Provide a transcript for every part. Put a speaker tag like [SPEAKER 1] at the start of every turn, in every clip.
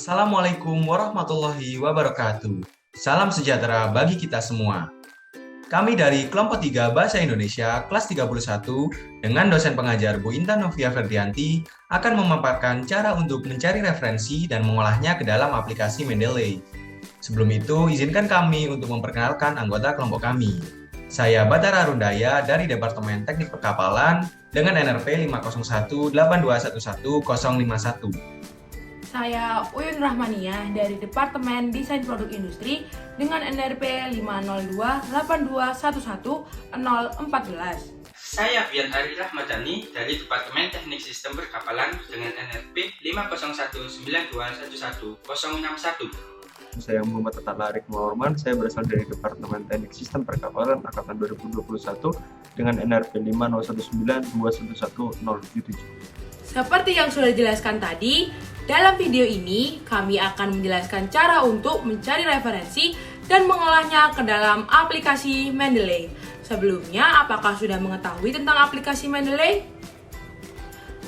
[SPEAKER 1] Assalamualaikum warahmatullahi wabarakatuh. Salam sejahtera bagi kita semua. Kami dari kelompok 3 Bahasa Indonesia kelas 31 dengan dosen pengajar Bu Intan Novia Ferdianti akan memaparkan cara untuk mencari referensi dan mengolahnya ke dalam aplikasi Mendeley. Sebelum itu, izinkan kami untuk memperkenalkan anggota kelompok kami. Saya Batara Rundaya dari Departemen Teknik Perkapalan dengan NRP 50182111051.
[SPEAKER 2] Saya Uyun Rahmaniah dari Departemen Desain Produk Industri dengan NRP 50282111014.
[SPEAKER 3] Saya Bian Ari Rahmadani dari Departemen Teknik Sistem Perkapalan dengan NRP 50192111061.
[SPEAKER 4] Saya Muhammad Tatak Larik Muhammad, saya berasal dari Departemen Teknik Sistem Perkapalan Angkatan 2021 dengan NRP 50192111077.
[SPEAKER 2] Seperti yang sudah dijelaskan tadi, dalam video ini kami akan menjelaskan cara untuk mencari referensi dan mengolahnya ke dalam aplikasi Mendeley. Sebelumnya, apakah sudah mengetahui tentang aplikasi Mendeley?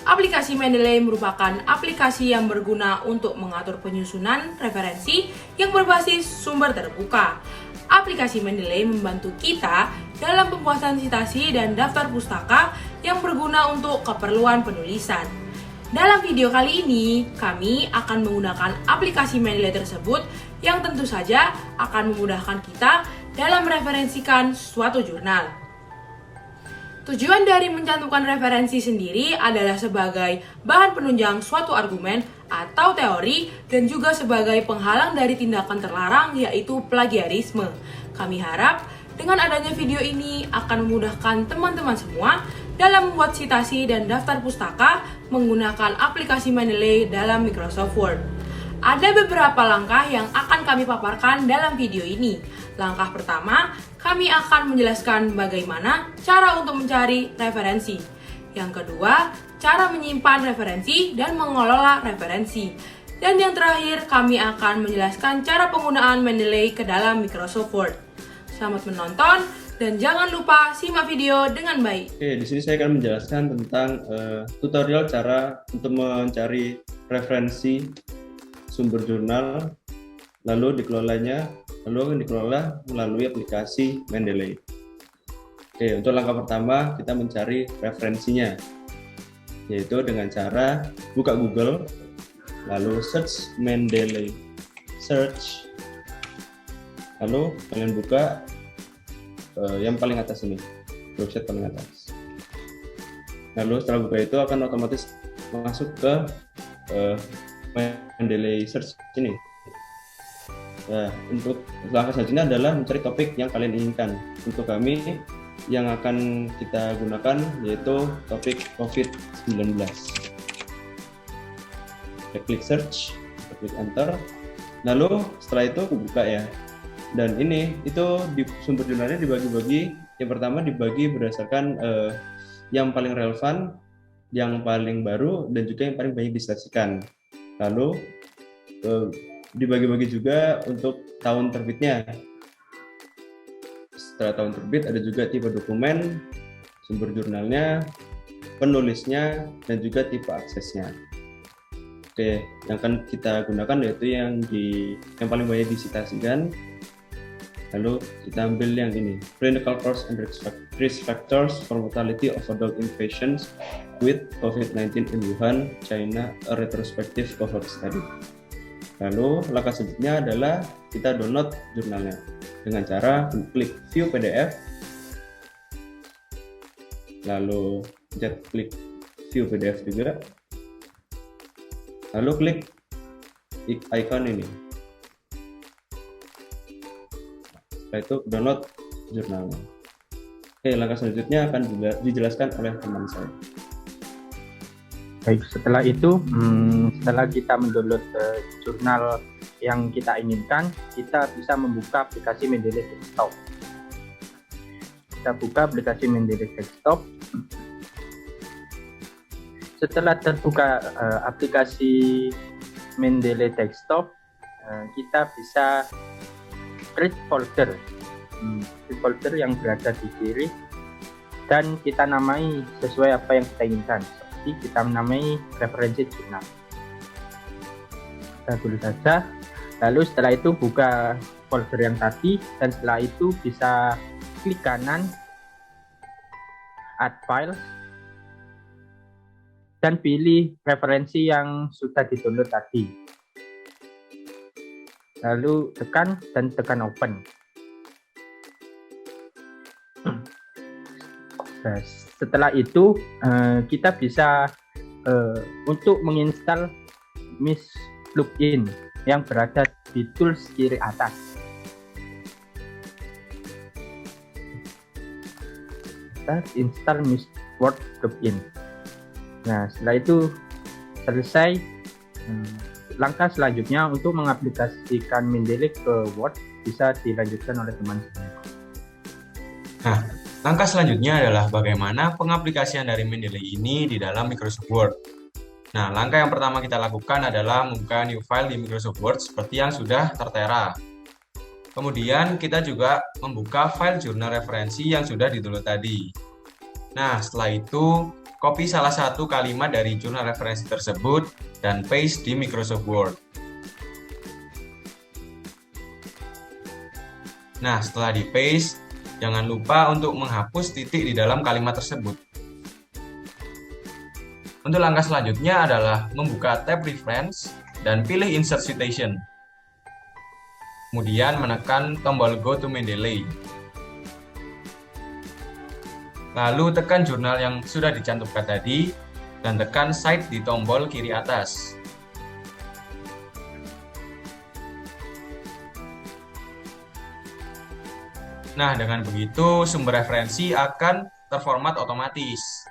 [SPEAKER 2] Aplikasi Mendeley merupakan aplikasi yang berguna untuk mengatur penyusunan referensi yang berbasis sumber terbuka. Aplikasi Mendeley membantu kita dalam pembuatan citasi dan daftar pustaka yang berguna untuk keperluan penulisan. Dalam video kali ini, kami akan menggunakan aplikasi Mendeley tersebut yang tentu saja akan memudahkan kita dalam mereferensikan suatu jurnal. Tujuan dari mencantumkan referensi sendiri adalah sebagai bahan penunjang suatu argumen atau teori dan juga sebagai penghalang dari tindakan terlarang yaitu plagiarisme. Kami harap dengan adanya video ini akan memudahkan teman-teman semua dalam membuat citasi dan daftar pustaka menggunakan aplikasi Mendeley dalam Microsoft Word. Ada beberapa langkah yang akan kami paparkan dalam video ini. Langkah pertama, kami akan menjelaskan bagaimana cara untuk mencari referensi. Yang kedua, cara menyimpan referensi dan mengelola referensi. Dan yang terakhir, kami akan menjelaskan cara penggunaan Mendeley ke dalam Microsoft Word. Selamat menonton dan jangan lupa simak video dengan baik.
[SPEAKER 4] Oke, di sini saya akan menjelaskan tentang tutorial cara untuk mencari referensi sumber jurnal, lalu akan dikelola melalui aplikasi Mendeley. Oke, untuk langkah pertama kita mencari referensinya, yaitu dengan cara buka Google, lalu search Mendeley, lalu kalian buka yang paling atas ini, website paling atas. Lalu setelah buka itu akan otomatis masuk ke Mendeley search ini. Nah, untuk langkah selanjutnya adalah mencari topik yang kalian inginkan. Untuk kami yang akan kita gunakan yaitu topik COVID-19. Kita klik search, kita klik enter. Lalu setelah itu aku buka ya. Dan itu di sumber jurnalnya dibagi-bagi. Yang pertama dibagi berdasarkan yang paling relevan, yang paling baru, dan juga yang paling banyak disesikan. Lalu dibagi-bagi juga untuk tahun terbitnya. Setelah tahun terbit ada juga tipe dokumen, sumber jurnalnya, penulisnya, dan juga tipe aksesnya. Oke, yang akan kita gunakan yaitu yang paling banyak disitasikan. Lalu kita ambil yang ini, clinical cause and risk factors for mortality of adult patients with COVID-19 in Wuhan, China, a retrospective cohort study. Lalu langkah selanjutnya adalah kita download jurnalnya dengan cara klik view PDF, lalu klik view PDF juga, lalu klik icon ini. Setelah itu download jurnalnya. Oke, langkah selanjutnya akan dijelaskan oleh teman saya.
[SPEAKER 5] Baik, setelah itu, setelah kita mendownload jurnal yang kita inginkan, kita bisa membuka aplikasi Mendeley Desktop. Kita buka aplikasi Mendeley Desktop. Setelah terbuka aplikasi Mendeley Desktop, kita bisa create folder yang berada di kiri, dan kita namai sesuai apa yang kita inginkan. Kita menamai referensi jurnal. kita tulis saja. Lalu setelah itu buka folder yang tadi, dan setelah itu bisa klik kanan add files dan pilih referensi yang sudah di-download tadi. Lalu tekan open. Nah, setelah itu kita bisa untuk menginstal MIS plugin yang berada di tools kiri atas. Kita install MIS Word plugin. Nah, setelah itu selesai, langkah selanjutnya untuk mengaplikasikan Mendeley ke Word bisa dilanjutkan oleh teman saya.
[SPEAKER 1] Nah, langkah selanjutnya adalah bagaimana pengaplikasian dari Mendeley ini di dalam Microsoft Word. Nah, langkah yang pertama kita lakukan adalah membuka new file di Microsoft Word seperti yang sudah tertera. Kemudian kita juga membuka file jurnal referensi yang sudah di-download tadi. Nah, setelah itu copy salah satu kalimat dari jurnal referensi tersebut dan paste di Microsoft Word. Nah, setelah di-paste, jangan lupa untuk menghapus titik di dalam kalimat tersebut. Untuk langkah selanjutnya adalah membuka tab Reference dan pilih Insert Citation. Kemudian menekan tombol Go to Mendeley. Lalu tekan jurnal yang sudah dicantumkan tadi dan tekan Cite di tombol kiri atas. Nah, dengan begitu sumber referensi akan terformat otomatis.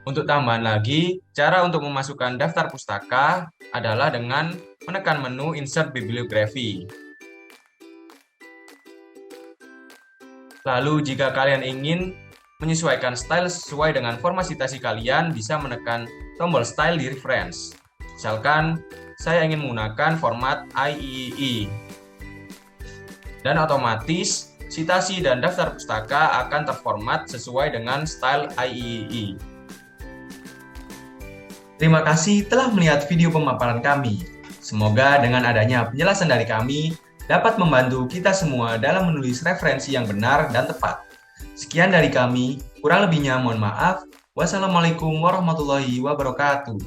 [SPEAKER 1] Untuk tambahan lagi, cara untuk memasukkan daftar pustaka adalah dengan menekan menu Insert Bibliography. Lalu, jika kalian ingin menyesuaikan style sesuai dengan format citasi kalian, bisa menekan tombol Style di Reference. Misalkan, saya ingin menggunakan format IEEE. Dan otomatis, citasi dan daftar pustaka akan terformat sesuai dengan style IEEE. Terima kasih telah melihat video pemaparan kami. Semoga dengan adanya penjelasan dari kami dapat membantu kita semua dalam menulis referensi yang benar dan tepat. Sekian dari kami, kurang lebihnya mohon maaf. Wassalamualaikum warahmatullahi wabarakatuh.